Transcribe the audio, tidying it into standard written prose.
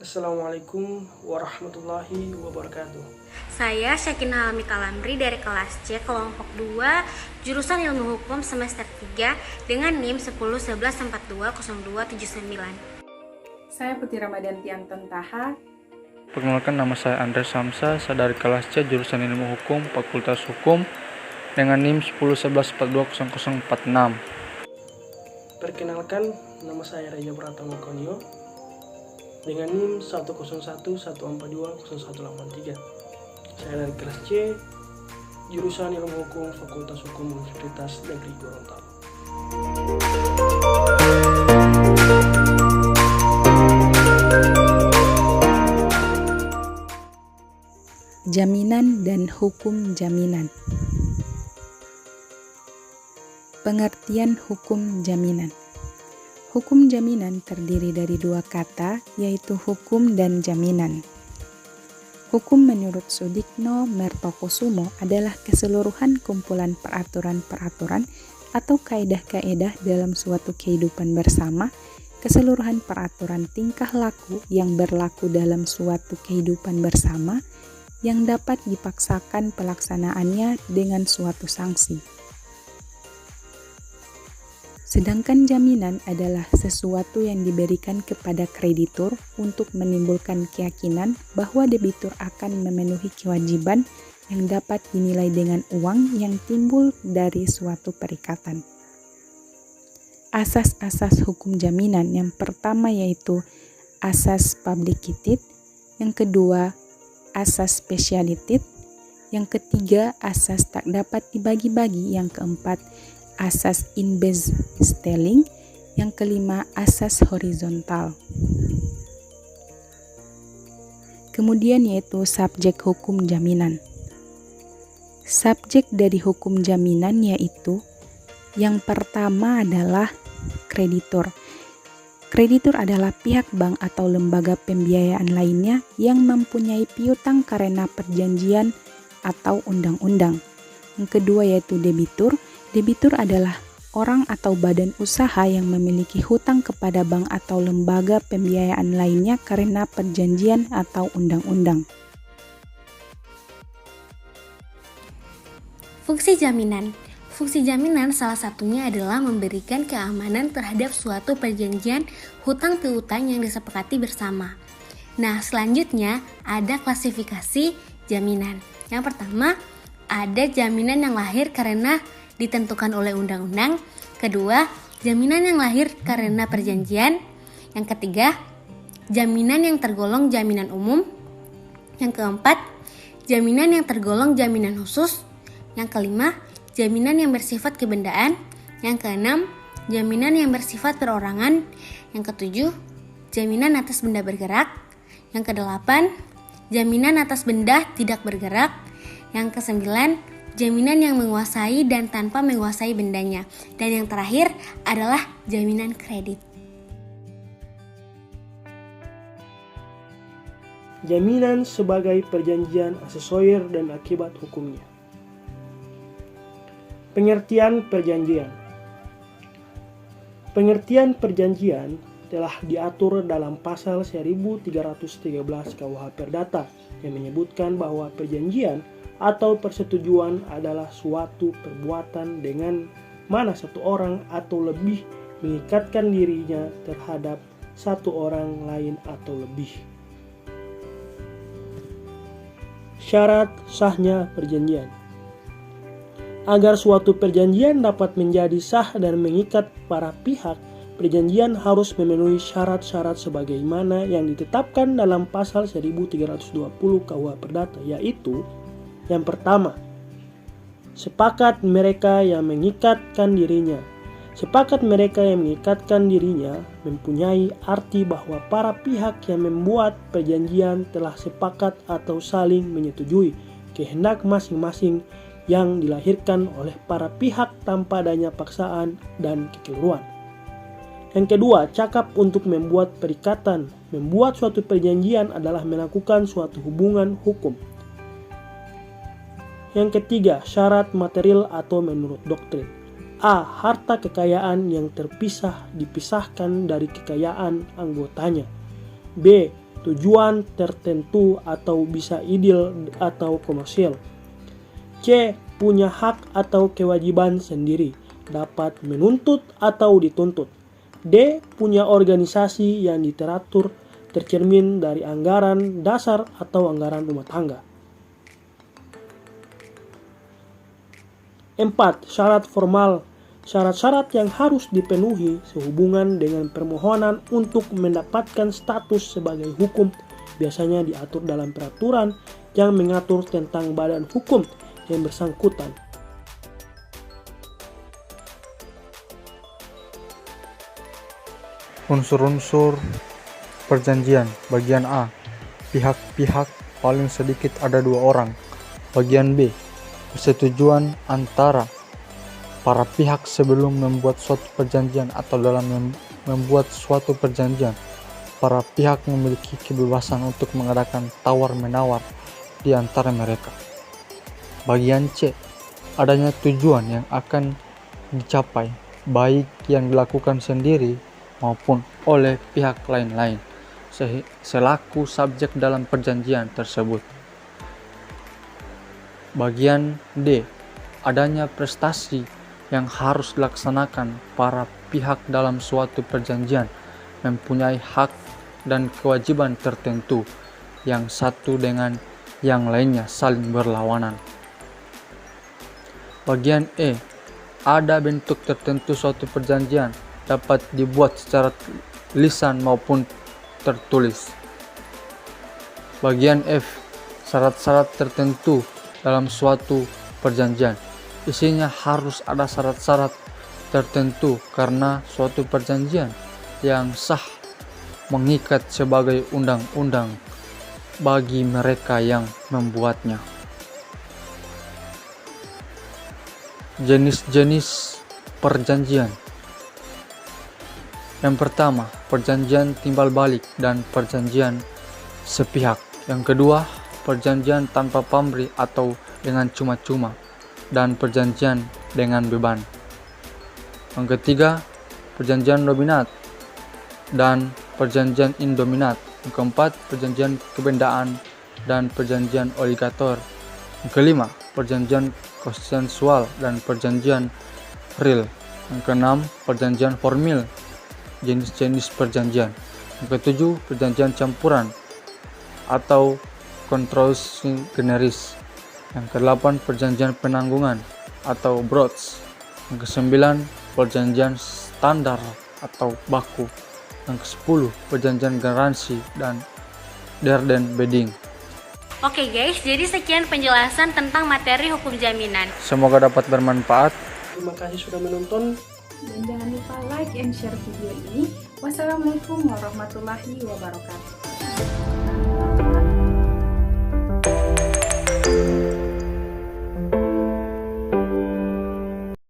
Assalamualaikum warahmatullahi wabarakatuh. Saya Syakina Alami Kalamri dari kelas C kelompok 2 jurusan Ilmu Hukum semester 3 dengan NIM 1011420279. Saya Putri Ramadhanti Anton Taha. Perkenalkan, nama saya Andres Samsa, saya dari kelas C jurusan Ilmu Hukum Fakultas Hukum dengan NIM 1011420046. Perkenalkan, nama saya Raya Pratama Konyo dengan NIM 1011420183. Saya dari kelas C jurusan Ilmu Hukum Fakultas Hukum Universitas Negeri Gorontalo. Jaminan dan hukum jaminan. Pengertian hukum jaminan. Hukum jaminan terdiri dari dua kata, yaitu hukum dan jaminan. Hukum menurut Sudikno Mertokusumo adalah keseluruhan kumpulan peraturan-peraturan atau kaedah-kaedah dalam suatu kehidupan bersama, keseluruhan peraturan tingkah laku yang berlaku dalam suatu kehidupan bersama yang dapat dipaksakan pelaksanaannya dengan suatu sanksi. Sedangkan jaminan adalah sesuatu yang diberikan kepada kreditur untuk menimbulkan keyakinan bahwa debitur akan memenuhi kewajiban yang dapat dinilai dengan uang yang timbul dari suatu perikatan. Asas-asas hukum jaminan yang pertama yaitu asas publicitet, yang kedua asas specialitet, yang ketiga asas tak dapat dibagi-bagi, yang keempat asas inbestelling, yang kelima asas horizontal. Kemudian yaitu subjek hukum jaminan. Subjek dari hukum jaminan yaitu yang pertama adalah kreditur. Kreditur adalah pihak bank atau lembaga pembiayaan lainnya yang mempunyai piutang karena perjanjian atau undang-undang. Yang kedua yaitu debitur. Debitur adalah orang atau badan usaha yang memiliki hutang kepada bank atau lembaga pembiayaan lainnya karena perjanjian atau undang-undang. Fungsi jaminan. Fungsi jaminan salah satunya adalah memberikan keamanan terhadap suatu perjanjian hutang piutang yang disepakati bersama. Nah, selanjutnya ada klasifikasi jaminan. Yang pertama, ada jaminan yang lahir karena ditentukan oleh undang-undang. Kedua, jaminan yang lahir karena perjanjian. Yang ketiga, jaminan yang tergolong jaminan umum. Yang keempat, jaminan yang tergolong jaminan khusus. Yang kelima, jaminan yang bersifat kebendaan. Yang keenam, jaminan yang bersifat perorangan. Yang ketujuh, jaminan atas benda bergerak. Yang kedelapan, jaminan atas benda tidak bergerak. Yang kesembilan, jaminan yang menguasai dan tanpa menguasai bendanya. Dan yang terakhir adalah jaminan kredit. Jaminan sebagai perjanjian asesoir dan akibat hukumnya. Pengertian perjanjian. Pengertian perjanjian telah diatur dalam pasal 1313 KUH Perdata yang menyebutkan bahwa perjanjian atau persetujuan adalah suatu perbuatan dengan mana satu orang atau lebih mengikatkan dirinya terhadap satu orang lain atau lebih. Syarat sahnya perjanjian. Agar suatu perjanjian dapat menjadi sah dan mengikat para pihak, perjanjian harus memenuhi syarat-syarat sebagaimana yang ditetapkan dalam pasal 1320 KUH Perdata, yaitu yang pertama, sepakat mereka yang mengikatkan dirinya. Sepakat mereka yang mengikatkan dirinya mempunyai arti bahwa para pihak yang membuat perjanjian telah sepakat atau saling menyetujui kehendak masing-masing yang dilahirkan oleh para pihak tanpa adanya paksaan dan kekeliruan. Yang kedua, cakap untuk membuat perikatan. Membuat suatu perjanjian adalah melakukan suatu hubungan hukum. Yang ketiga, syarat material atau menurut doktrin. A. Harta kekayaan yang dipisahkan dari kekayaan anggotanya. B. tujuan tertentu atau bisa ideal atau komersial. C. Punya hak atau kewajiban sendiri, dapat menuntut atau dituntut. D. Punya organisasi yang diteratur tercermin dari anggaran dasar atau anggaran rumah tangga. 4. Syarat formal. Syarat-syarat yang harus dipenuhi sehubungan dengan permohonan untuk mendapatkan status sebagai hukum biasanya diatur dalam peraturan yang mengatur tentang badan hukum yang bersangkutan. Unsur-unsur perjanjian. Bagian A. Pihak-pihak paling sedikit ada 2 orang. Bagian B. Persetujuan antara para pihak sebelum membuat suatu perjanjian atau dalam membuat suatu perjanjian. Para pihak memiliki kebebasan untuk mengadakan tawar-menawar di antara mereka. Bagian C. Adanya tujuan yang akan dicapai, baik yang dilakukan sendiri maupun oleh pihak lain-lain selaku subjek dalam perjanjian tersebut. Bagian D. Adanya prestasi yang harus dilaksanakan para pihak dalam suatu perjanjian, mempunyai hak dan kewajiban tertentu yang satu dengan yang lainnya saling berlawanan. Bagian E. Ada bentuk tertentu suatu perjanjian dapat dibuat secara lisan maupun tertulis. Bagian F. Syarat-syarat tertentu dalam suatu perjanjian. Isinya harus ada syarat-syarat tertentu karena suatu perjanjian yang sah mengikat sebagai undang-undang bagi mereka yang membuatnya. Jenis-jenis perjanjian. Yang pertama, perjanjian timbal balik dan perjanjian sepihak. Yang kedua, perjanjian tanpa pamrih atau dengan cuma-cuma dan perjanjian dengan beban. Yang ketiga, perjanjian dominat dan perjanjian indominat. Yang keempat, perjanjian kebendaan dan perjanjian oligator. Yang kelima, perjanjian konsensual dan perjanjian real. Yang keenam, perjanjian formil, jenis-jenis perjanjian. Yang ketujuh, perjanjian campuran atau kontrausi generis. Yang kedelapan, perjanjian penanggungan atau broads. Yang kesembilan, perjanjian standar atau baku. Yang ke-10, perjanjian garansi dan Derden Bedding. Oke guys, jadi sekian penjelasan tentang materi hukum jaminan. Semoga dapat bermanfaat. Terima kasih sudah menonton. Dan jangan lupa like and share video ini. Wassalamualaikum warahmatullahi wabarakatuh.